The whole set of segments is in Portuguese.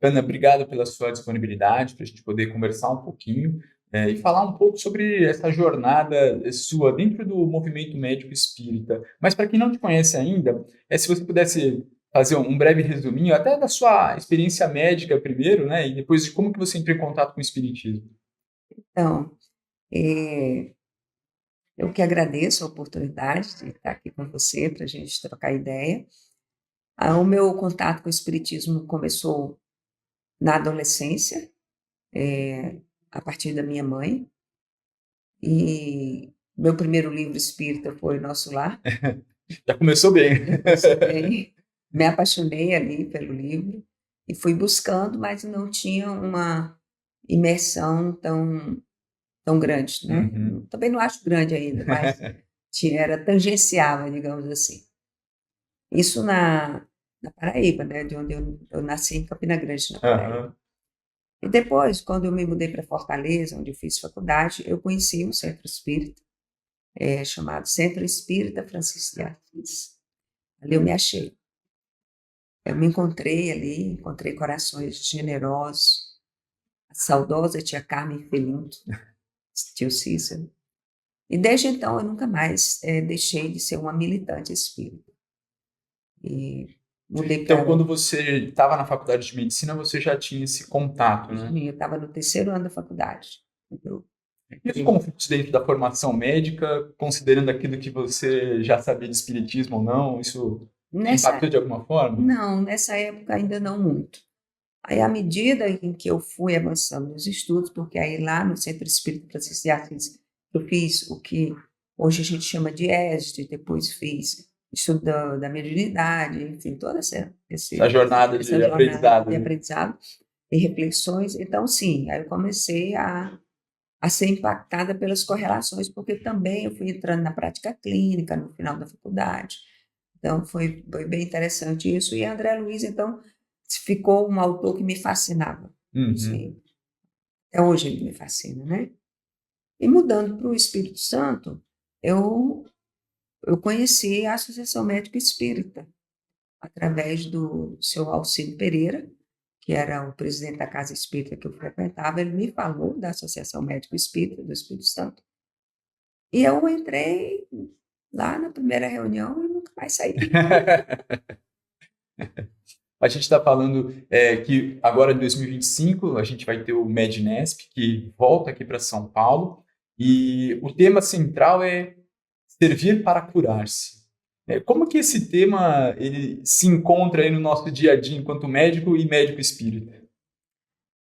Ana, obrigado pela sua disponibilidade para a gente poder conversar um pouquinho e falar um pouco sobre essa jornada sua dentro do movimento médico espírita. Mas para quem não te conhece ainda, se você pudesse fazer um breve resuminho, até da sua experiência médica primeiro, né, e depois de como que você entrou em contato com o espiritismo. Então, eh, eu que agradeço a oportunidade de estar aqui com você para a gente trocar ideia. O meu contato com o espiritismo começou na adolescência, a partir da minha mãe, e meu primeiro livro espírita foi Nosso Lar. Já começou bem. Já começou bem, me apaixonei ali pelo livro e fui buscando, mas não tinha uma imersão tão grande, né? Uhum. Também não acho grande ainda, mas era tangenciável, digamos assim. Isso na Paraíba, né? De onde eu nasci, em Campina Grande, na Paraíba. Aham. E depois, quando eu me mudei para Fortaleza, onde eu fiz faculdade, eu conheci um centro espírita, chamado Centro Espírita Francisco de Assis. Ali eu me achei. Eu me encontrei ali, encontrei corações generosos, a saudosa tia Carmen Felinto, tio Cícero. E desde então eu nunca mais deixei de ser uma militante espírita. E mudei Então, para. quando você estava na faculdade de medicina, você já tinha esse contato, né? Eu estava no terceiro ano da faculdade. Eu Isso entrei como fosse dentro da formação médica, considerando aquilo que você já sabia de espiritismo ou não, isso te nessa, impactou de alguma forma? não, nessa época ainda não muito. Aí, à medida em que eu fui avançando nos estudos, porque aí lá no Centro Espírita Francisco de Assis, eu fiz o que hoje a gente chama de ESD, depois fiz estudo da mediunidade, enfim, toda Essa jornada essa de jornada aprendizado, de né? aprendizado e reflexões. Então, sim, aí eu comecei a ser impactada pelas correlações, porque também eu fui entrando na prática clínica no final da faculdade. Então, foi bem interessante isso. E André Luiz, então, ficou um autor que me fascinava. Uhum. Sim, até hoje ele me fascina, né? E mudando para o Espírito Santo, eu, eu conheci a Associação Médica Espírita, através do seu Alcino Pereira, que era o presidente da Casa Espírita que eu frequentava. Ele me falou da Associação Médico Espírita do Espírito Santo. E eu entrei lá na primeira reunião e nunca mais saí. A gente está falando que agora em 2025 a gente vai ter o Mednesp, que volta aqui para São Paulo, e o tema central é servir para curar-se. Como que esse tema ele se encontra aí no nosso dia a dia enquanto médico e médico espírita?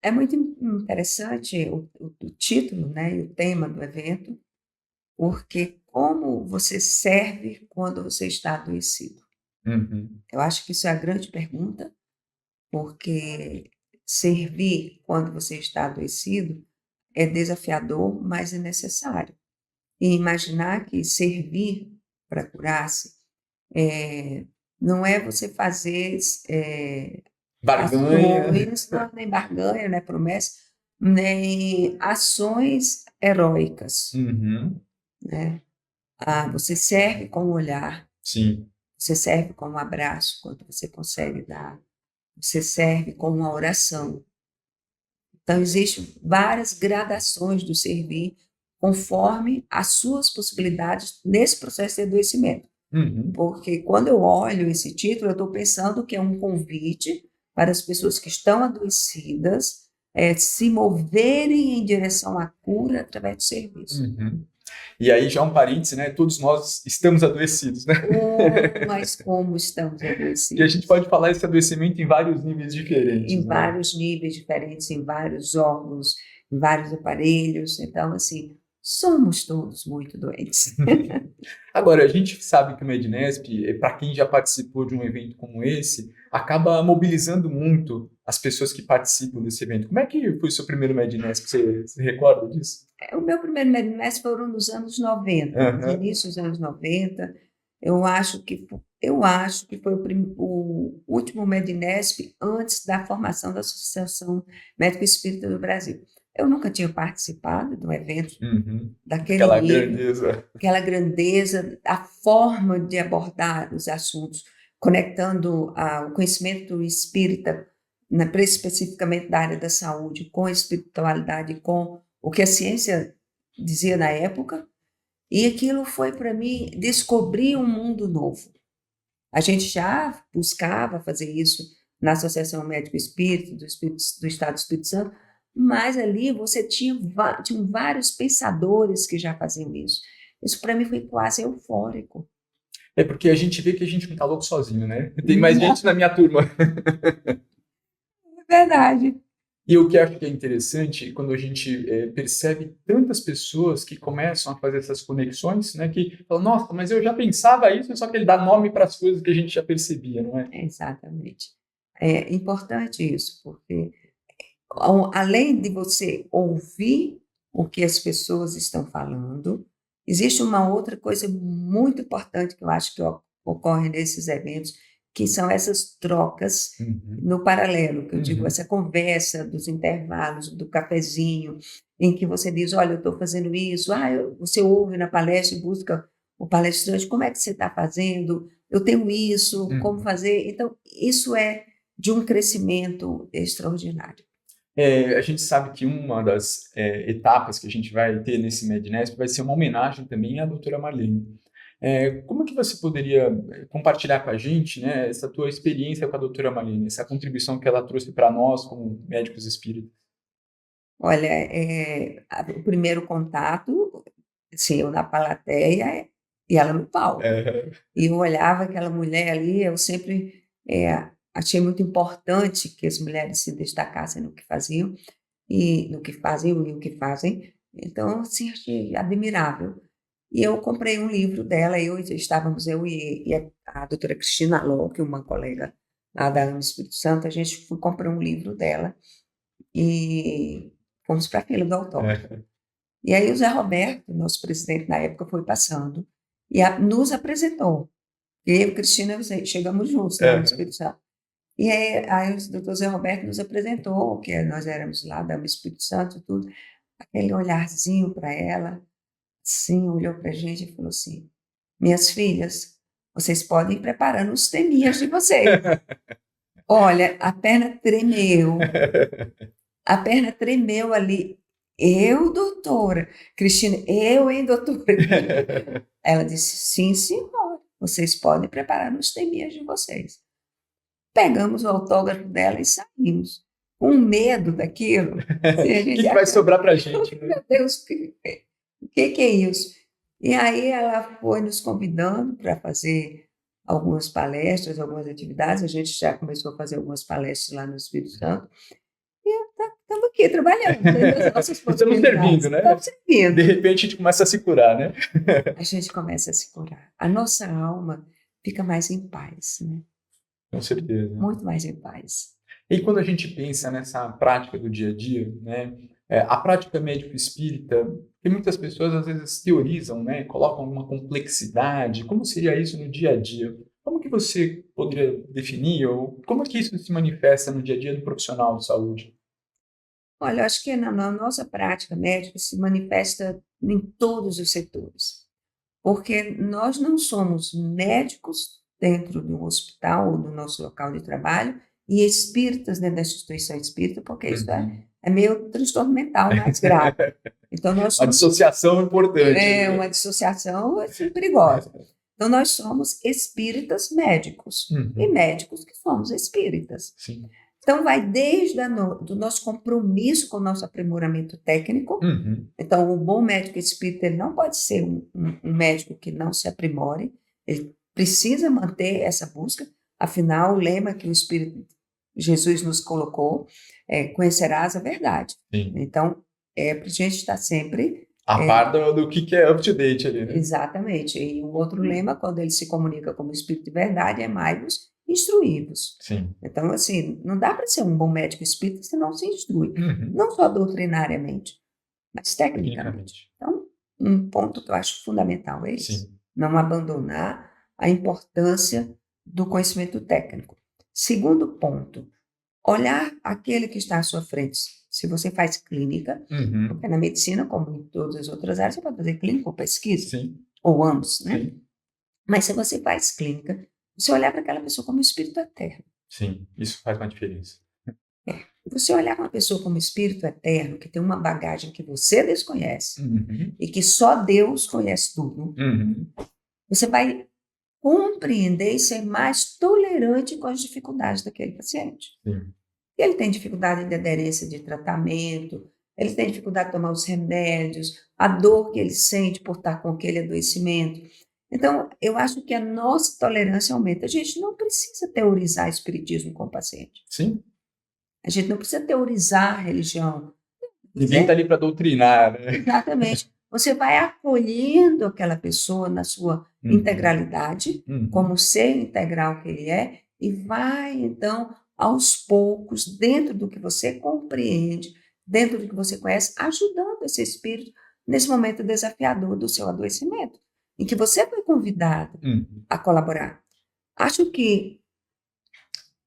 É muito interessante o título, né, e o tema do evento, porque como você serve quando você está adoecido? Uhum. Eu acho que isso é a grande pergunta, porque servir quando você está adoecido é desafiador, mas é necessário. E imaginar que servir para curar-se não é você fazer Barganha. ações, não, nem barganha, nem promessa, nem ações heróicas, Uhum. né? Você serve com o olhar, Sim. você serve com um abraço, quando você consegue dar, você serve com uma oração. Então, existem várias gradações do servir, conforme as suas possibilidades nesse processo de adoecimento. Uhum. Porque quando eu olho esse título, eu estou pensando que é um convite para as pessoas que estão adoecidas se moverem em direção à cura através do serviço. Uhum. E aí já um parêntese, né? Todos nós estamos adoecidos, né? Mas como estamos Que a gente adoecidos? pode falar esse adoecimento em vários níveis Em diferentes, né? vários níveis diferentes, em vários órgãos, em vários aparelhos. Então, assim, somos todos muito doentes. Agora, a gente sabe que o Mednesp, para quem já participou de um evento como esse, acaba mobilizando muito as pessoas que participam desse evento. Como é que foi o seu primeiro Mednesp? Você se recorda disso? O meu primeiro Medimestre foram nos anos 90, nos Aham. inícios dos anos 90. Eu acho que foi o último Medinesp antes da formação da Associação Médico Espírita do Brasil. Eu nunca tinha participado de um evento Uhum. daquele Aquela nível, grandeza. aquela grandeza, a forma de abordar os assuntos, conectando o conhecimento espírita especificamente da área da saúde, com a espiritualidade, com o que a ciência dizia na época, e aquilo foi para mim descobrir um mundo novo. A gente já buscava fazer isso na Associação Médico Espírita, do Estado do Espírito Santo, mas ali você tinham vários pensadores que já faziam isso. Isso para mim foi quase eufórico. É porque a gente vê que a gente não tá louco sozinho, né? Tem mais gente na minha turma. É verdade. E o que eu acho que é interessante quando a gente percebe tantas pessoas que começam a fazer essas conexões, né? Que falam, nossa, mas eu já pensava isso, só que ele dá nome para as coisas que a gente já percebia, não é? Exatamente. É importante isso, porque além de você ouvir o que as pessoas estão falando, existe uma outra coisa muito importante que eu acho que ocorre nesses eventos, que são essas trocas no paralelo, que eu digo, essa conversa dos intervalos, do cafezinho, em que você diz, olha, eu estou fazendo isso, você ouve na palestra e busca o palestrante, como é que você está fazendo? Eu tenho isso, como fazer? Então, isso é de um crescimento extraordinário. A gente sabe que uma das etapas que a gente vai ter nesse Mednesp vai ser uma homenagem também à doutora Marlene. Como que você poderia compartilhar com a gente, né, essa tua experiência com a doutora Marlene, essa contribuição que ela trouxe para nós como médicos espíritas? Olha, o primeiro contato, assim, eu na plateia e ela no palco. E eu olhava aquela mulher ali, eu sempre achei muito importante que as mulheres se destacassem no que faziam, e no que faziam e o que fazem. Então, assim, achei admirável. E eu comprei um livro dela, estávamos eu e a doutora Cristina Locke, uma colega lá da AME Espírito Santo, a gente comprou um livro dela e fomos para a fila do autógrafo. E aí o Zé Roberto, nosso presidente na época, foi passando e nos apresentou. Eu e a Cristina chegamos juntos lá no Espírito Santo. E aí o doutor Zé Roberto nos apresentou, que nós éramos lá da Espírito Santo e tudo, aquele olharzinho para ela, sim, olhou para a gente e falou assim, minhas filhas, vocês podem ir preparando os teminhas de vocês. Olha, a perna tremeu ali. Eu, doutora. Cristina, eu, hein, doutora? Ela disse, sim, senhora, vocês podem preparar os teminhas de vocês. Pegamos o autógrafo dela e saímos. Com medo daquilo. O que vai sobrar para a gente? Né? Meu Deus, o que é isso? E aí ela foi nos convidando para fazer algumas palestras, algumas atividades. A gente já começou a fazer algumas palestras lá no Espírito Santo. E estamos aqui trabalhando. Estamos servindo, né? Estamos servindo. De repente a gente começa a se curar, né? A gente começa a se curar. A nossa alma fica mais em paz, né? Com certeza. Muito mais em paz. E quando a gente pensa nessa prática do dia a dia, né? A prática médico-espírita, que muitas pessoas às vezes teorizam, né? Colocam uma complexidade. Como seria isso no dia a dia? Como que você poderia definir ou como é que isso se manifesta no dia a dia do profissional de saúde? Olha, eu acho que na nossa prática médica se manifesta em todos os setores, porque nós não somos médicos dentro do hospital ou do nosso local de trabalho e espíritas dentro da instituição espírita, porque isso é meio transtorno mental mais grave. Então, nós Uma dissociação importante. Uma dissociação assim, perigosa. Então, nós somos espíritas médicos e médicos que somos espíritas. Sim. Então, vai desde do nosso compromisso com o nosso aprimoramento técnico. Então, o bom médico espírita ele não pode ser um médico que não se aprimore, ele precisa manter essa busca, afinal, o lema que o Espírito Jesus nos colocou é conhecerás a verdade. Sim. Então, para a gente estar sempre... A par do que é up-to-date ali, né? Exatamente. E o outro lema, quando ele se comunica como Espírito de verdade, é amai-vos, instruí-vos. Sim. Então, assim, não dá para ser um bom médico espírita se não se instrui. Não só doutrinariamente, mas tecnicamente. Então, um ponto que eu acho fundamental é esse. Sim. Não abandonar a importância do conhecimento técnico. Segundo ponto, olhar aquele que está à sua frente. Se você faz clínica, porque na medicina, como em todas as outras áreas, você pode fazer clínica ou pesquisa, Sim. ou ambos, né? Sim. Mas se você faz clínica, você olhar para aquela pessoa como um espírito eterno. Sim, isso faz uma diferença. Você olhar uma pessoa como espírito eterno, que tem uma bagagem que você desconhece Uhum. e que só Deus conhece tudo, Uhum. você vai compreender e ser mais tolerante com as dificuldades daquele paciente. Sim. Ele tem dificuldade de aderência de tratamento, ele tem dificuldade de tomar os remédios, a dor que ele sente por estar com aquele adoecimento. Então, eu acho que a nossa tolerância aumenta. A gente não precisa teorizar espiritismo com o paciente. Sim. A gente não precisa teorizar a religião. Ninguém está ali para doutrinar, né? Exatamente. Você vai acolhendo aquela pessoa na sua Uhum. integralidade, Uhum. como ser integral que ele é, e vai, então, aos poucos, dentro do que você compreende, dentro do que você conhece, ajudando esse espírito nesse momento desafiador do seu adoecimento, em que você foi convidado Uhum. a colaborar. Acho que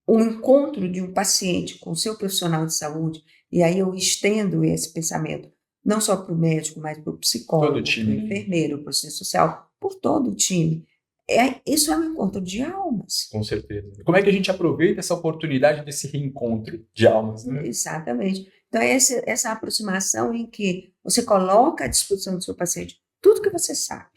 o encontro de um paciente com o seu profissional de saúde, e aí eu estendo esse pensamento não só para o médico, mas para o Todo psicólogo, para o time, né? enfermeiro, para o assistente social, por todo o time. Isso é um encontro de almas. Com certeza. Como é que a gente aproveita essa oportunidade desse reencontro de almas, né? Exatamente. Então, é essa aproximação em que você coloca à disposição do seu paciente tudo que você sabe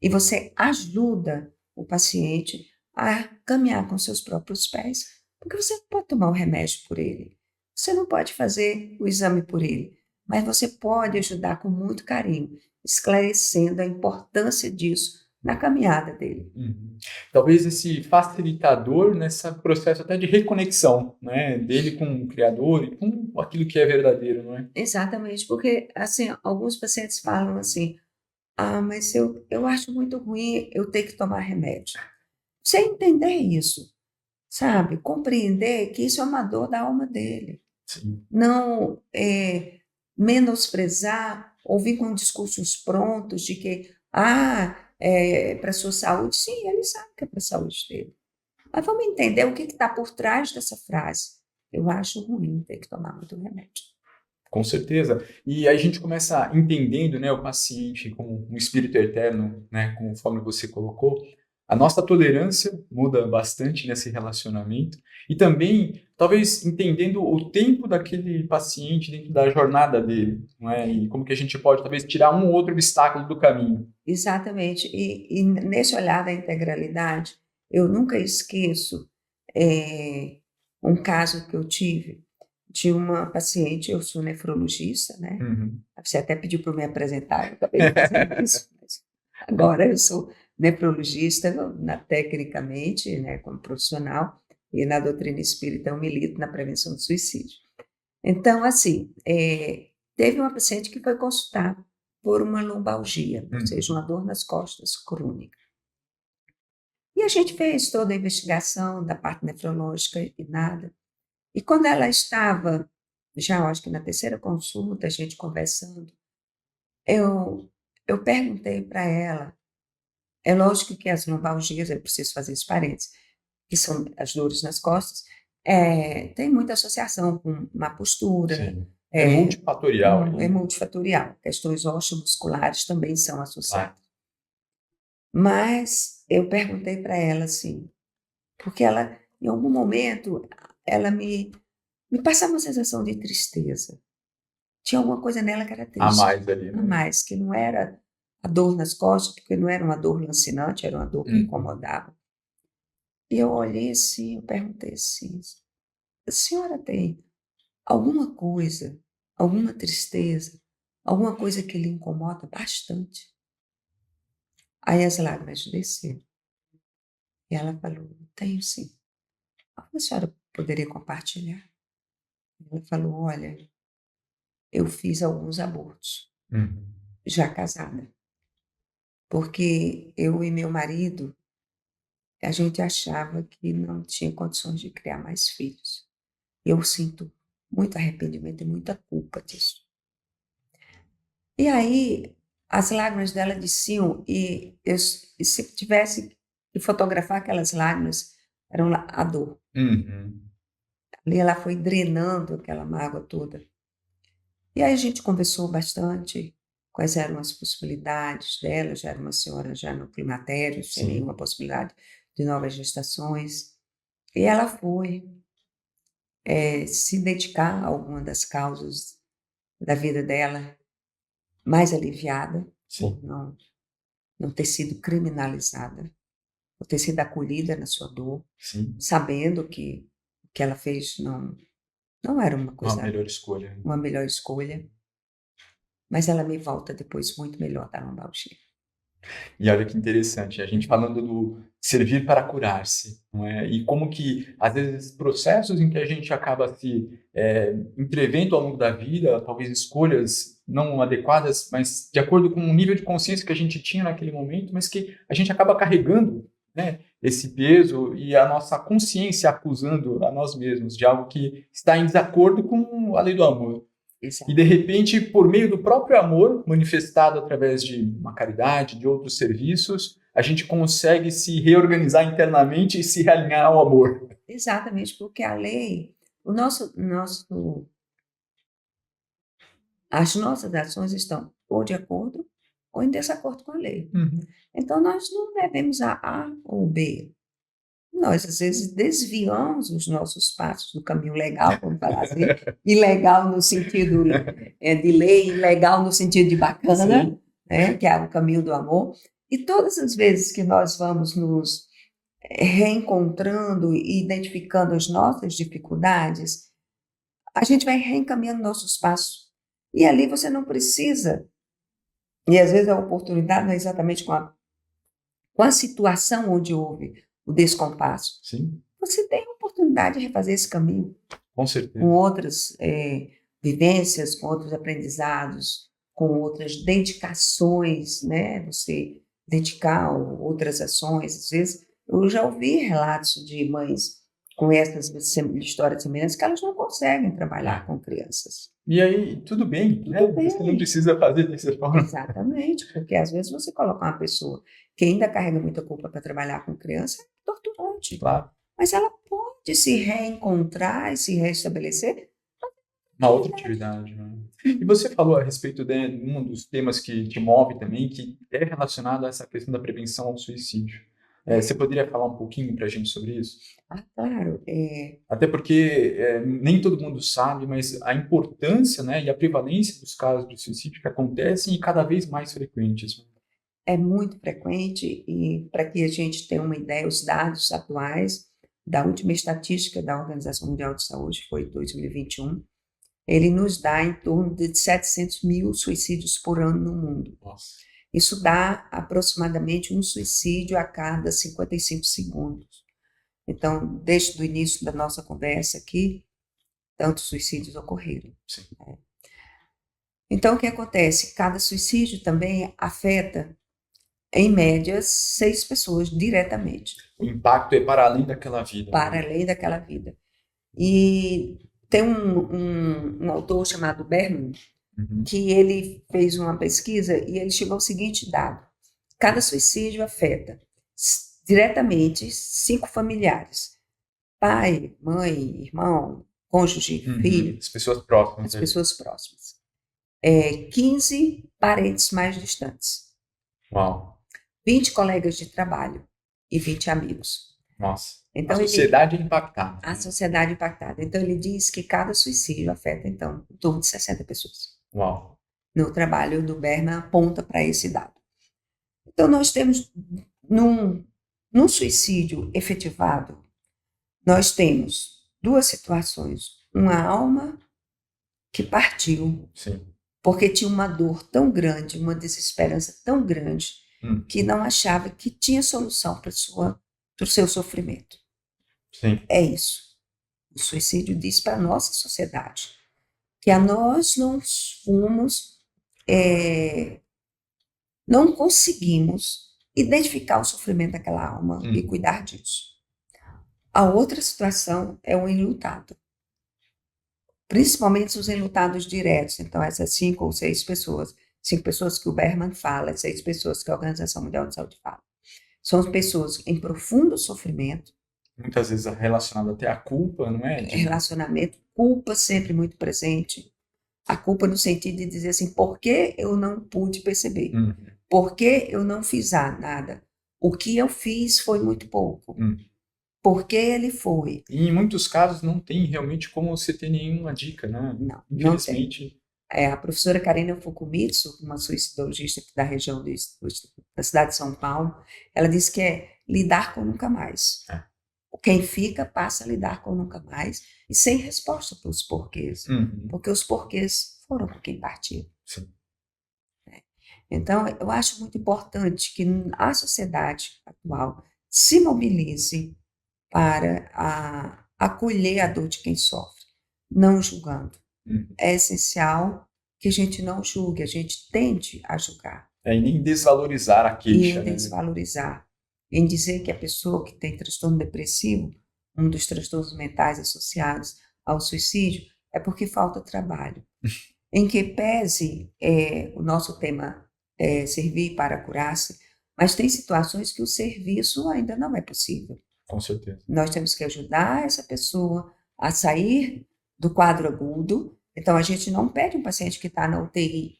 e você ajuda o paciente a caminhar com seus próprios pés, porque você não pode tomar o remédio por ele, você não pode fazer o exame por ele, mas você pode ajudar com muito carinho, esclarecendo a importância disso na caminhada dele. Uhum. Talvez esse facilitador nesse processo até de reconexão, né, dele com o Criador e com aquilo que é verdadeiro, não é? Exatamente, porque assim, alguns pacientes falam assim: ah, mas eu acho muito ruim eu ter que tomar remédio. Você entender isso, sabe? Compreender que isso é uma dor da alma dele. Sim. Não menosprezar, ou vir com discursos prontos de que, é para a sua saúde. Sim, ele sabe que é para a saúde dele. Mas vamos entender o que está por trás dessa frase. Eu acho ruim ter que tomar muito remédio. Com certeza. E aí a gente começa entendendo, né, o paciente como um espírito eterno, né, conforme você colocou. A nossa tolerância muda bastante nesse relacionamento e também, talvez, entendendo o tempo daquele paciente dentro da jornada dele, não é? E como que a gente pode, talvez, tirar um ou outro obstáculo do caminho. Exatamente. E nesse olhar da integralidade, eu nunca esqueço um caso que eu tive de uma paciente. Eu sou nefrologista, né? Uhum. Você até pediu para eu me apresentar, eu acabei fazendo isso, mas agora eu sou nefrologista tecnicamente, né, como profissional, e na doutrina espírita eu milito na prevenção do suicídio. Então, assim, teve uma paciente que foi consultar por uma lombalgia, ou seja, uma dor nas costas crônica. E a gente fez toda a investigação da parte nefrológica e nada. E quando ela estava, já acho que na terceira consulta, a gente conversando, eu, eu perguntei para ela, é lógico que as lombalgias, eu preciso fazer esse parênteses, que são as dores nas costas, tem muita associação com má postura, Sim. É multifatorial é ali, né? multifatorial. Questões osteomusculares também são Claro. associadas. Mas eu perguntei para ela assim, porque ela, em algum momento, ela me passava uma sensação de tristeza. Tinha alguma coisa nela que era A triste, mais ali, a né? mais, que não era a dor nas costas, porque não era uma dor lancinante, era uma dor que Uhum. incomodava. E eu olhei assim, eu perguntei assim: a senhora tem alguma coisa, alguma tristeza, alguma coisa que lhe incomoda bastante? Aí as lágrimas desceram. E ela falou: tenho sim. A senhora poderia compartilhar? Ela falou: olha, eu fiz alguns abortos, Uhum. já casada, porque eu e meu marido, a gente achava que não tinha condições de criar mais filhos. Eu sinto muito arrependimento e muita culpa disso. E aí, as lágrimas dela desciam e se tivesse que fotografar aquelas lágrimas, eram a dor. Uhum. Ali ela foi drenando aquela mágoa toda. E aí a gente conversou bastante quais eram as possibilidades dela. Já era uma senhora já no climatério, sem Sim. nenhuma possibilidade de novas gestações. E ela foi. se dedicar a alguma das causas da vida dela, mais aliviada, Sim. por não ter sido criminalizada, por ter sido acolhida na sua dor, Sim. sabendo que o que ela fez não era uma Uma coisa, melhor escolha. uma melhor escolha, mas ela me volta depois muito melhor da lombalgia. E olha que interessante, a gente falando do servir para curar-se, não é? E como que, às vezes, processos em que a gente acaba se entrevendo ao longo da vida, talvez escolhas não adequadas, mas de acordo com o nível de consciência que a gente tinha naquele momento, mas que a gente acaba carregando, né, esse peso e a nossa consciência acusando a nós mesmos de algo que está em desacordo com a lei do amor. Exato. E, de repente, por meio do próprio amor, manifestado através de uma caridade, de outros serviços, a gente consegue se reorganizar internamente e se realinhar ao amor. Exatamente, porque a lei, as nossas ações estão ou de acordo ou em desacordo com a lei. Uhum. Então, nós não devemos A ou B. Nós, às vezes, desviamos os nossos passos do caminho legal, vamos falar assim, ilegal no sentido de lei, ilegal no sentido de bacana, Sim. né, que é o caminho do amor. E todas as vezes que nós vamos nos reencontrando e identificando as nossas dificuldades, a gente vai reencaminhando nossos passos. E ali você não precisa, e às vezes a oportunidade não é exatamente com a situação onde houve o descompasso. Sim, Você tem a oportunidade de refazer esse caminho com certeza. com outras vivências, com outros aprendizados, com outras dedicações, né? Você dedicar outras ações. Às vezes, eu já ouvi relatos de mães com essas histórias semelhantes que elas não conseguem trabalhar com crianças. E aí, tudo bem, né? Tudo bem. Você não precisa fazer dessa forma. Exatamente, porque às vezes você coloca uma pessoa que ainda carrega muita culpa para trabalhar com criança, é torturante. Claro. Mas ela pode se reencontrar e se restabelecer. Uma outra atividade, né? E você falou a respeito de um dos temas que te move também, que é relacionado a essa questão da prevenção ao suicídio. Você poderia falar um pouquinho para a gente sobre isso? Claro. Até porque nem todo mundo sabe, mas a importância, né, e a prevalência dos casos de suicídio que acontecem e cada vez mais frequentes. É muito frequente e para que a gente tenha uma ideia, os dados atuais da última estatística da Organização Mundial de Saúde, foi 2021, ele nos dá em torno de 700 mil suicídios por ano no mundo. Nossa. Isso dá aproximadamente um suicídio a cada 55 segundos. Então, desde o início da nossa conversa aqui, tantos suicídios ocorreram. Sim. Então, o que acontece? Cada suicídio também afeta, em média, 6 pessoas diretamente. O impacto é para além daquela vida. Para além daquela vida. E tem um autor chamado Berman, que ele fez uma pesquisa e ele chegou ao seguinte dado. Cada suicídio afeta diretamente 5 familiares. Pai, mãe, irmão, cônjuge, filho. As pessoas próximas. As pessoas próximas. 15 parentes mais distantes. Uau. 20 colegas de trabalho e 20 amigos. Nossa. Então, a sociedade é impactada. A sociedade impactada. Então, ele diz que cada suicídio afeta, então, em torno de 60 pessoas. Uau. No trabalho do Berman aponta para esse dado. Então, nós temos, num suicídio efetivado, nós temos 2 situações. Uma alma que partiu. Sim. Porque tinha uma dor tão grande, uma desesperança tão grande, que não achava que tinha solução para o seu sofrimento. Sim. É isso. O suicídio diz para a nossa sociedade que nós não fomos, não conseguimos identificar o sofrimento daquela alma e cuidar disso. A outra situação é o enlutado. Principalmente os enlutados diretos. Então, essas 5 ou 6 pessoas, 5 pessoas que o Berman fala, 6 pessoas que a Organização Mundial de Saúde fala, são as pessoas em profundo sofrimento. Muitas vezes relacionado até à culpa, não é? Relacionamento, culpa sempre muito presente. A culpa no sentido de dizer assim, por que eu não pude perceber? Por que eu não fiz nada? O que eu fiz foi muito pouco. por que ele foi. E em muitos casos não tem realmente como você ter nenhuma dica, né? Não tem. Infelizmente. A professora Karina Fukumitsu, uma suicidologista aqui da região da cidade de São Paulo, ela disse que é lidar com nunca mais. É. Quem fica passa a lidar com nunca mais e sem resposta para os porquês, porque os porquês foram por quem partiu. Sim. Então, eu acho muito importante que a sociedade atual se mobilize para acolher a dor de quem sofre, não julgando. É essencial que a gente não julgue, a gente tente a julgar. E nem desvalorizar a queixa. E desvalorizar. Em dizer que a pessoa que tem transtorno depressivo, um dos transtornos mentais associados ao suicídio, é porque falta trabalho. Em que pese o nosso tema servir para curar-se, mas tem situações que o serviço ainda não é possível. Com certeza. Nós temos que ajudar essa pessoa a sair do quadro agudo. Então, a gente não pede um paciente que está na UTI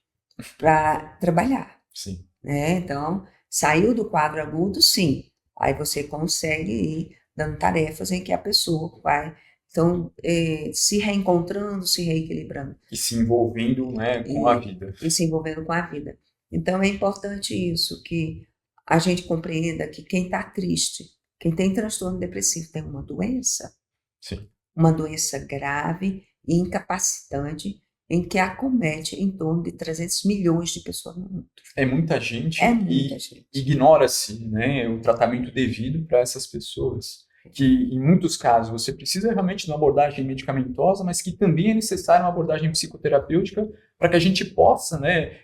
para trabalhar. Sim. Né? Então, saiu do quadro agudo, sim. Aí você consegue ir dando tarefas em que a pessoa vai, então, se reencontrando, se reequilibrando. E se envolvendo, né, com a vida. E se envolvendo com a vida. Então, é importante isso, que a gente compreenda que quem está triste, quem tem transtorno depressivo tem uma doença. Sim. Uma doença grave e incapacitante em que acomete em torno de 300 milhões de pessoas no mundo. É muita gente. É muita gente. Ignora-se, né, o tratamento devido para essas pessoas. Que, em muitos casos, você precisa realmente de uma abordagem medicamentosa, mas que também é necessária uma abordagem psicoterapêutica para que a gente possa, né,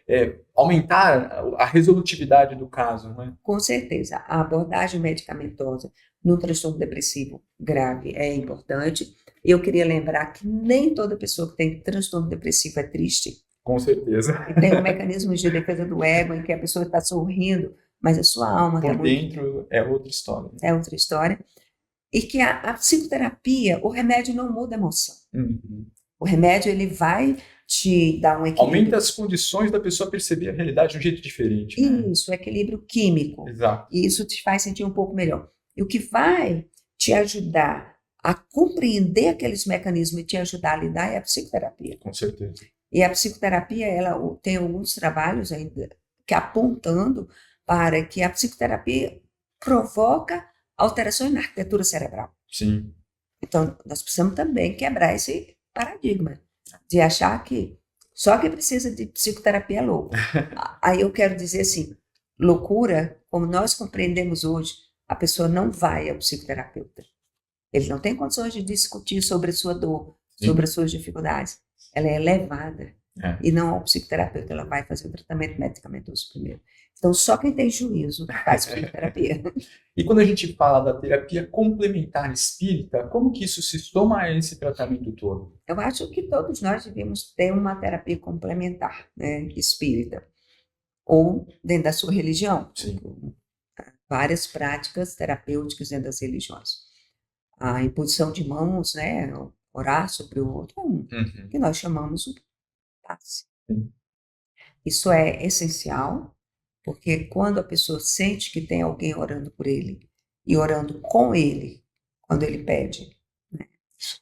aumentar a resolutividade do caso. Né? Com certeza, a abordagem medicamentosa no transtorno depressivo grave é importante. Eu queria lembrar que nem toda pessoa que tem transtorno depressivo é triste. Com certeza. Tem um mecanismo de defesa do ego em que a pessoa está sorrindo, mas a sua alma está por dentro é outra história. Né? É outra história. E que a psicoterapia, o remédio não muda a emoção. O remédio, ele vai te dar um equilíbrio. Aumenta as condições da pessoa perceber a realidade de um jeito diferente. Né? Isso, o equilíbrio químico. Exato. E isso te faz sentir um pouco melhor. E o que vai te ajudar a compreender aqueles mecanismos e te ajudar a lidar é a psicoterapia. Com certeza. E a psicoterapia, ela tem alguns trabalhos ainda que apontando para que a psicoterapia provoca alterações na arquitetura cerebral. Sim. Então, nós precisamos também quebrar esse paradigma de achar que só quem precisa de psicoterapia é louco. Aí eu quero dizer assim, loucura, como nós compreendemos hoje, a pessoa não vai ao psicoterapeuta. Ele não tem condições de discutir sobre a sua dor, Sim. sobre as suas dificuldades. Ela é levada e não ao psicoterapeuta. Ela vai fazer o tratamento medicamentoso primeiro. Então, só quem tem juízo faz psicoterapia. E quando a gente fala da terapia complementar espírita, como que isso se soma a esse tratamento todo? Eu acho que todos nós devemos ter uma terapia complementar, né, espírita, ou dentro da sua religião. Sim. Várias práticas terapêuticas dentro das religiões. A imposição de mãos, né, orar sobre o outro, que nós chamamos o passe. Isso é essencial, porque quando a pessoa sente que tem alguém orando por ele e orando com ele, quando ele pede, né,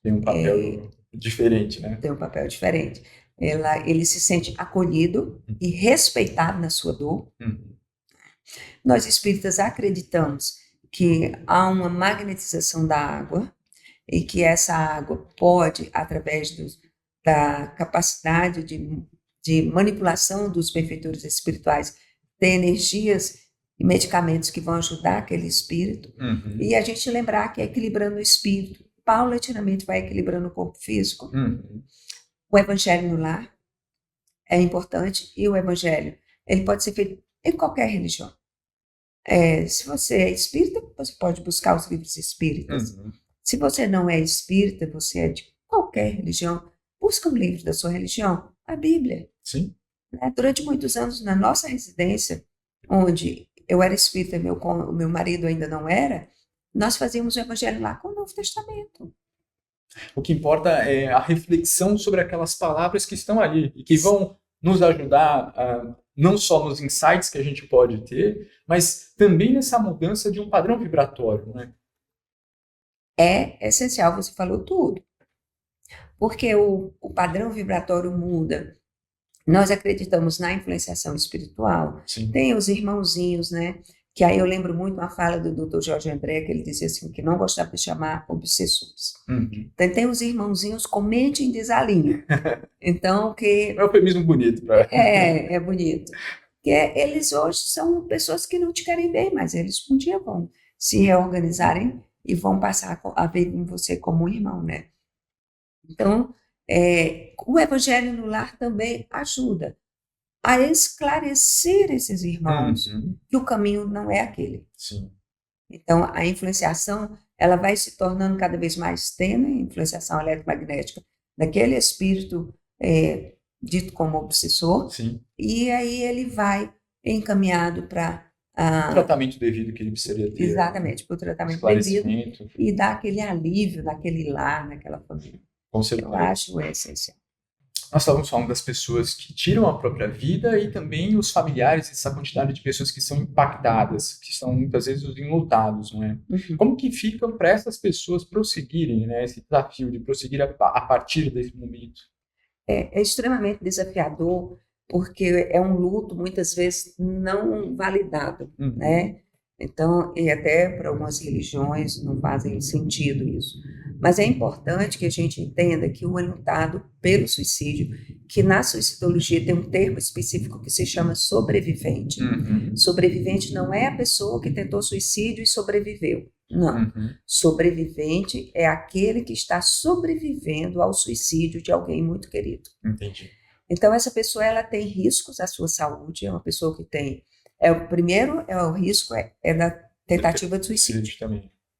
tem um papel diferente, né? Tem um papel diferente. Ele se sente acolhido e respeitado na sua dor. Nós espíritas acreditamos que há uma magnetização da água e que essa água pode, através da capacidade de manipulação dos benfeitores espirituais, ter energias e medicamentos que vão ajudar aquele espírito. E a gente lembrar que é equilibrando o espírito, paulatinamente vai equilibrando o corpo físico. O evangelho no lar é importante, e o evangelho ele pode ser feito em qualquer religião. Se você é espírita, você pode buscar os livros espíritas. Se você não é espírita, você é de qualquer religião, busca um livro da sua religião, a Bíblia. Sim. Durante muitos anos, na nossa residência, onde eu era espírita e o meu marido ainda não era, nós fazíamos o evangelho lá com o Novo Testamento. O que importa é a reflexão sobre aquelas palavras que estão ali e que vão nos ajudar não só nos insights que a gente pode ter, mas também nessa mudança de um padrão vibratório, né? é essencial, você falou tudo. Porque o padrão vibratório muda. Nós acreditamos na influenciação espiritual. Sim. Tem os irmãozinhos, né? Que aí eu lembro muito uma fala do Dr. Jorge André, que ele dizia assim, que não gostava de chamar obsessores. Então, tem os irmãozinhos com mente em desalinho. Então, que... É um eufemismo bonito. É bonito. Que eles hoje são pessoas que não te querem bem, mas eles um dia vão se reorganizarem e vão passar a ver você como um irmão, né? Então, o Evangelho no Lar também ajuda a esclarecer esses irmãos que o caminho não é aquele. Sim. Então, a influenciação, ela vai se tornando cada vez mais tênue, influenciação eletromagnética daquele espírito dito como obsessor. Sim. E aí ele vai encaminhado para... o tratamento devido que ele precisaria ter. Exatamente, para o tratamento devido e dar aquele alívio naquele lar, naquela família. Com certeza. Eu acho essencial. Nós estávamos falando das pessoas que tiram a própria vida e também os familiares, essa quantidade de pessoas que são impactadas, que são muitas vezes os enlutados, não é? Como que ficam para essas pessoas prosseguirem, né, esse desafio de prosseguir a partir desse momento? É extremamente desafiador, porque é um luto, muitas vezes, não validado, né? Então, e até para algumas religiões não fazem sentido isso. Mas é importante que a gente entenda que o enlutado pelo suicídio, que na suicidologia tem um termo específico que se chama sobrevivente. Sobrevivente não é a pessoa que tentou suicídio e sobreviveu. Não. Sobrevivente é aquele que está sobrevivendo ao suicídio de alguém muito querido. Entendi. Então, essa pessoa ela tem riscos à sua saúde, é uma pessoa que tem... Primeiro, o risco é da tentativa de suicídio.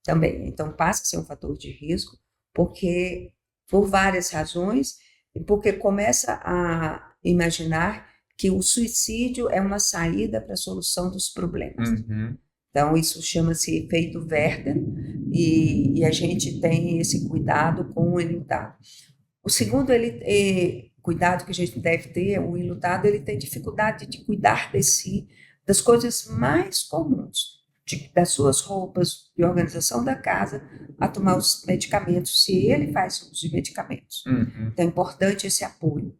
Também. Então, passa a ser um fator de risco, porque por várias razões, e porque começa a imaginar que o suicídio é uma saída para a solução dos problemas. Então, isso chama-se efeito Werther, e a gente tem esse cuidado com o enlutado. O segundo cuidado que a gente deve ter, o enlutado ele tem dificuldade de cuidar de si, das coisas mais comuns, das suas roupas, de organização da casa, a tomar os medicamentos, se ele faz uso de medicamentos. Então é importante esse apoio.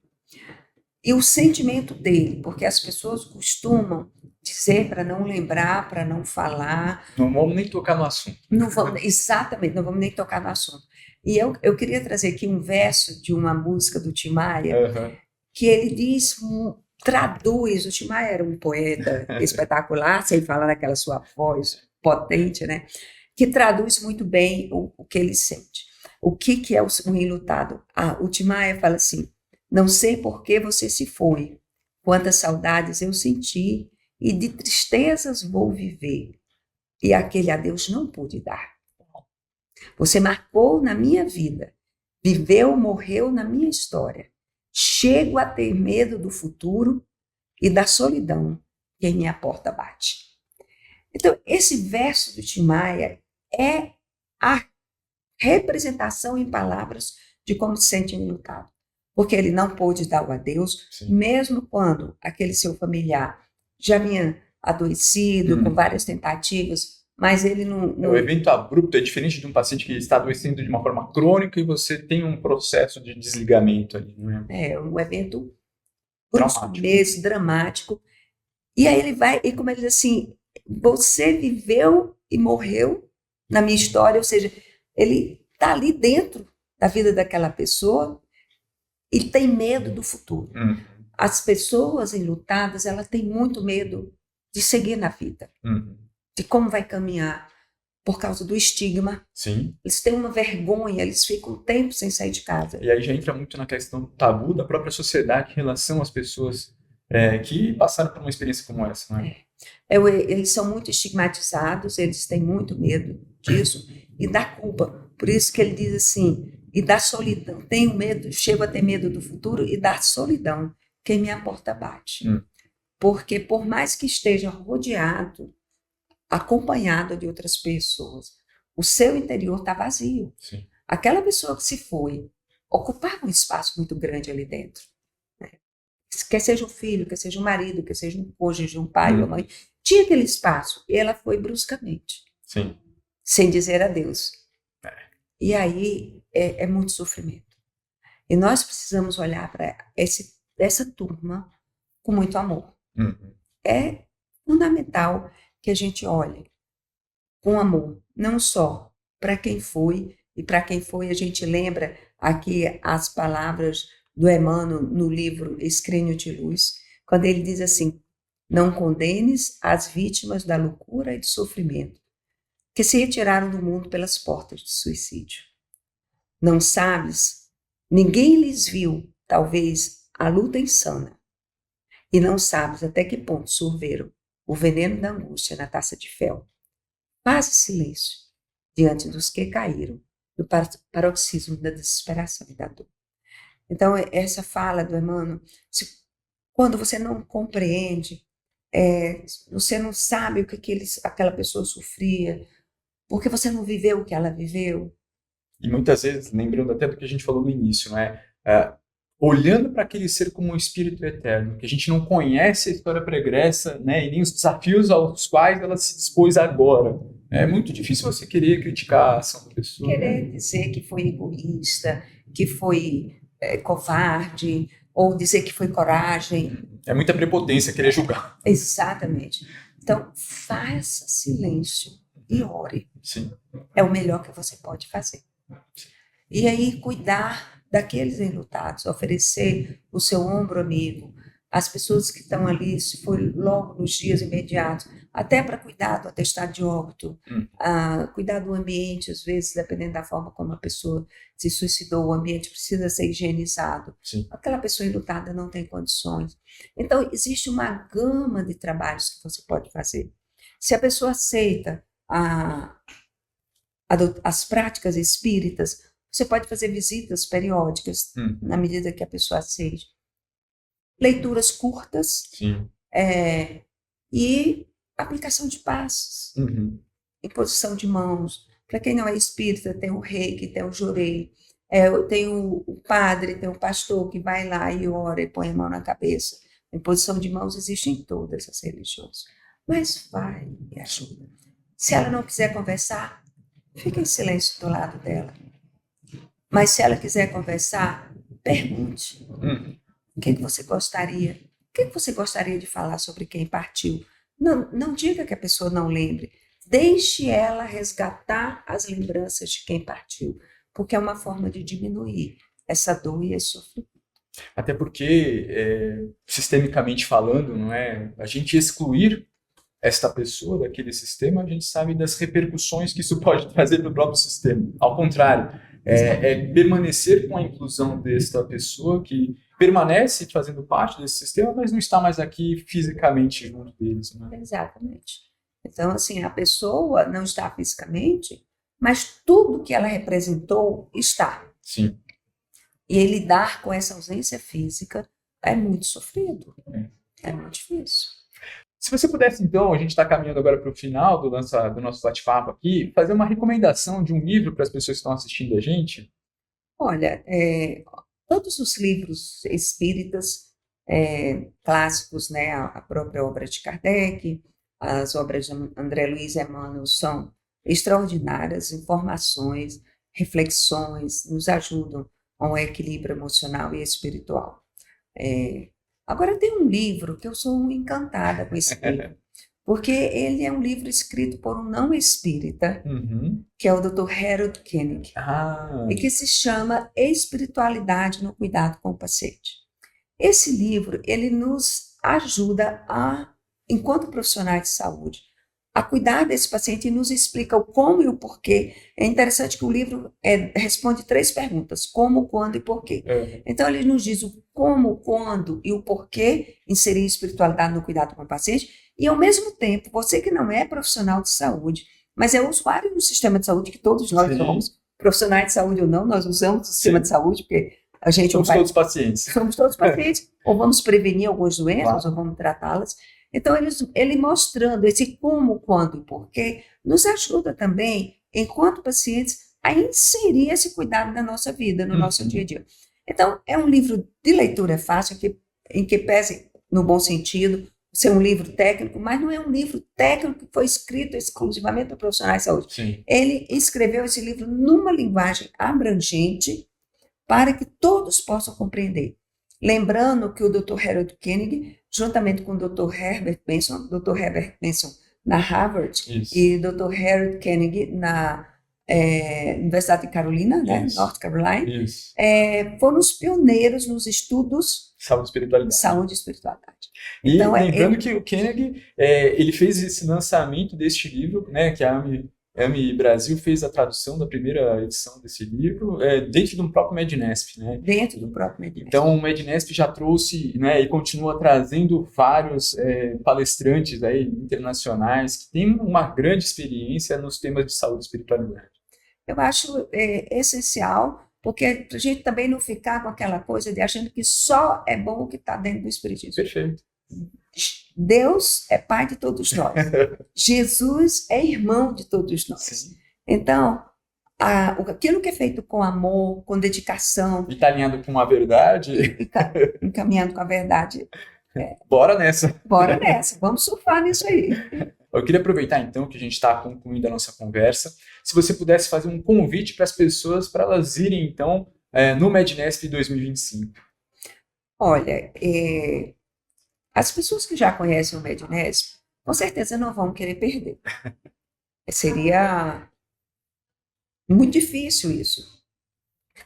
E o sentimento dele, porque as pessoas costumam dizer para não lembrar, para não falar. Não vamos nem tocar no assunto. Exatamente, não vamos nem tocar no assunto. E eu queria trazer aqui um verso de uma música do Tim Maia, que ele diz... traduz, o Tim Maia era um poeta espetacular, sem falar naquela sua voz potente, né? Que traduz muito bem o que ele sente. O que é o enlutado? O Tim Maia fala assim, não sei por que você se foi, quantas saudades eu senti e de tristezas vou viver, e aquele adeus não pude dar. Você marcou na minha vida, viveu, morreu na minha história. Chego a ter medo do futuro e da solidão que em minha porta bate. Então, esse verso do Tim Maia é a representação em palavras de como se sente enlutado. Porque ele não pôde dar o adeus, mesmo quando aquele seu familiar já vinha adoecido, com várias tentativas, mas ele não... O evento abrupto é diferente de um paciente que está adoecendo de uma forma crônica e você tem um processo de desligamento ali, não é? É um evento dramático. E aí ele vai, e como ele diz assim, você viveu e morreu na minha história, ou seja, ele está ali dentro da vida daquela pessoa e tem medo do futuro. As pessoas enlutadas, elas têm muito medo de seguir na vida, de como vai caminhar, por causa do estigma. Sim. Eles têm uma vergonha, eles ficam um tempo sem sair de casa. E aí já entra muito na questão do tabu da própria sociedade em relação às pessoas que passaram por uma experiência como essa, não é? Eles são muito estigmatizados, eles têm muito medo disso e da culpa. Por isso que ele diz assim, e da solidão. Tenho medo, chego a ter medo do futuro e da solidão que em minha porta bate. Porque por mais que esteja rodeado, acompanhado de outras pessoas, o seu interior está vazio. Sim. Aquela pessoa que se foi ocupava um espaço muito grande ali dentro. Né? Quer seja um filho, quer seja um marido, quer seja um cônjuge, um pai ou mãe, tinha aquele espaço e ela foi bruscamente. Sim. Sem dizer adeus. E aí é muito sofrimento. E nós precisamos olhar para essa turma com muito amor. Uhum. É fundamental que a gente olhe com amor, não só para quem foi, e para quem foi a gente lembra aqui as palavras do Emmanuel no livro Escrânio de Luz, quando ele diz assim: não condenes as vítimas da loucura e do sofrimento, que se retiraram do mundo pelas portas do suicídio. Não sabes, ninguém lhes viu, talvez, a luta insana, e não sabes até que ponto sorveram o veneno da angústia na taça de fel. Faz silêncio diante dos que caíram no paroxismo da desesperação e da dor. Então, essa fala do Emmanuel, quando você não compreende, você não sabe o que aquela pessoa sofria, porque você não viveu o que ela viveu. E muitas vezes, lembrando até do que a gente falou no início, né? Olhando para aquele ser como um espírito eterno, que a gente não conhece a história pregressa, né? E nem os desafios aos quais ela se dispôs agora. É muito difícil você querer criticar a ação da pessoa. Querer dizer que foi egoísta, que foi covarde, ou dizer que foi coragem. É muita prepotência querer julgar. Exatamente. Então, faça silêncio e ore. Sim. É o melhor que você pode fazer. E aí, cuidar daqueles enlutados, oferecer o seu ombro amigo, as pessoas que estão ali, se for logo nos dias imediatos, até para cuidar do atestado de óbito, cuidar do ambiente, às vezes, dependendo da forma como a pessoa se suicidou, o ambiente precisa ser higienizado. Sim. Aquela pessoa enlutada não tem condições. Então, existe uma gama de trabalhos que você pode fazer. Se a pessoa aceita as práticas espíritas, você pode fazer visitas periódicas, na medida que a pessoa aceite. Leituras curtas. Sim. E aplicação de passos, imposição de mãos. Para quem não é espírita, tem o reiki, tem o jorei, tem o padre, tem o pastor que vai lá e ora e põe a mão na cabeça. A imposição de mãos existe em todas as religiões. Mas vai e ajuda. Se ela não quiser conversar, fica em silêncio do lado dela. Mas se ela quiser conversar, pergunte. O que você gostaria? O que você gostaria de falar sobre quem partiu? Não diga que a pessoa não lembre. Deixe ela resgatar as lembranças de quem partiu, porque é uma forma de diminuir essa dor e esse sofrimento. Até porque, sistemicamente falando, não é? A gente excluir esta pessoa daquele sistema, a gente sabe das repercussões que isso pode trazer para o próprio sistema. Ao contrário, permanecer com a inclusão desta pessoa que permanece fazendo parte desse sistema, mas não está mais aqui fisicamente junto deles. Né? Exatamente. Então, assim, a pessoa não está fisicamente, mas tudo que ela representou está. Sim. E lidar com essa ausência física é muito sofrido. É muito difícil. Se você pudesse, então, a gente está caminhando agora para o final do nosso bate-papo aqui, fazer uma recomendação de um livro para as pessoas que estão assistindo a gente? Olha, todos os livros espíritas clássicos, né, a própria obra de Kardec, as obras de André Luiz e Emmanuel são extraordinárias, informações, reflexões, nos ajudam a um equilíbrio emocional e espiritual. Agora tem um livro que eu sou encantada com esse livro, porque ele é um livro escrito por um não espírita, que é o Dr. Harold Koenig, e que se chama Espiritualidade no Cuidado com o Paciente. Esse livro, ele nos ajuda enquanto profissionais de saúde, a cuidar desse paciente e nos explica o como e o porquê. É interessante que o livro responde 3 perguntas: como, quando e porquê. Então, ele nos diz o como, quando e o porquê inserir espiritualidade no cuidado com o paciente, e, ao mesmo tempo, você que não é profissional de saúde, mas é usuário do sistema de saúde, que todos nós somos, profissionais de saúde ou não, nós usamos o sistema de saúde, porque a gente... Somos todos pacientes. Somos todos pacientes, ou vamos prevenir algumas doenças, ou vamos tratá-las. Então, ele mostrando esse como, quando e porquê, nos ajuda também, enquanto pacientes, a inserir esse cuidado na nossa vida, no nosso dia a dia. Então, é um livro de leitura fácil, em que pese, no bom sentido, ser um livro técnico, mas não é um livro técnico que foi escrito exclusivamente para profissionais de saúde. Sim. Ele escreveu esse livro numa linguagem abrangente para que todos possam compreender. Lembrando que o Dr. Harold Koenig, juntamente com o Dr. Herbert Benson na Harvard Isso. e o Dr. Harold Koenig na Universidade de Carolina, né, Isso. North Carolina, Isso. foram os pioneiros nos estudos Saúde e espiritualidade. de saúde e espiritualidade. E Então, lembrando que o Koenig, ele fez esse lançamento deste livro, né, que a AMI Brasil fez a tradução da primeira edição desse livro, dentro do próprio Mednesp, né? Dentro do próprio Mednesp. Então, o Mednesp já trouxe, né, e continua trazendo vários palestrantes aí, internacionais que têm uma grande experiência nos temas de saúde e espiritualidade. Eu acho essencial, porque a gente também não ficar com aquela coisa de achando que só é bom o que está dentro do Espiritismo. Perfeito. Deus é pai de todos nós. Jesus é irmão de todos nós. Sim. Então, aquilo que é feito com amor, com dedicação, E está alinhado com a verdade, encaminhando com a verdade, bora nessa. bora nessa, vamos surfar nisso aí. Eu queria aproveitar, então, que a gente está concluindo a nossa conversa. Se você pudesse fazer um convite para as pessoas, para elas irem, então, no Mednesp 2025. Olha, as pessoas que já conhecem o Mednesp, com certeza não vão querer perder. Seria muito difícil isso.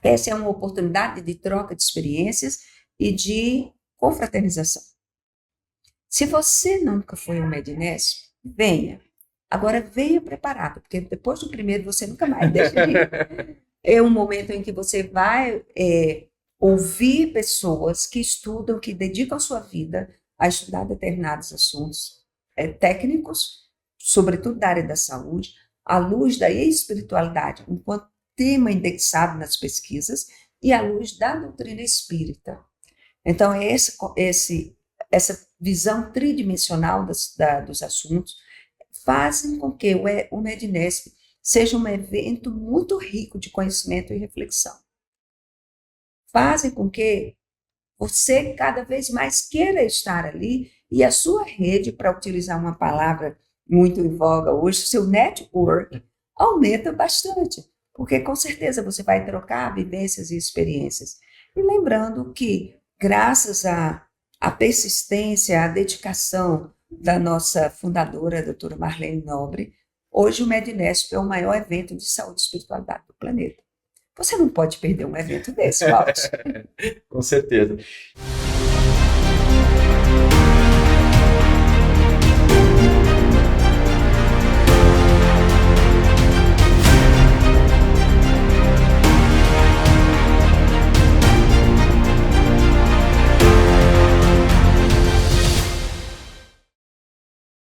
Essa é uma oportunidade de troca de experiências e de confraternização. Se você nunca foi ao Mednesp, venha. Agora venha preparado, porque depois do primeiro você nunca mais deixa de ir. É um momento em que você vai ouvir pessoas que estudam, que dedicam sua vida a estudar determinados assuntos técnicos, sobretudo da área da saúde, à luz da espiritualidade, enquanto tema indexado nas pesquisas, e à luz da doutrina espírita. Então, essa visão tridimensional dos assuntos fazem com que o Mednesp seja um evento muito rico de conhecimento e reflexão. Fazem com que você cada vez mais queira estar ali e a sua rede, para utilizar uma palavra muito em voga hoje, o seu network aumenta bastante, porque com certeza você vai trocar vivências e experiências. E lembrando que, graças à persistência, à dedicação da nossa fundadora, a doutora Marlene Nobre, hoje o Mednesp é o maior evento de saúde e espiritualidade do planeta. Você não pode perder um evento desse, Walter. Com certeza.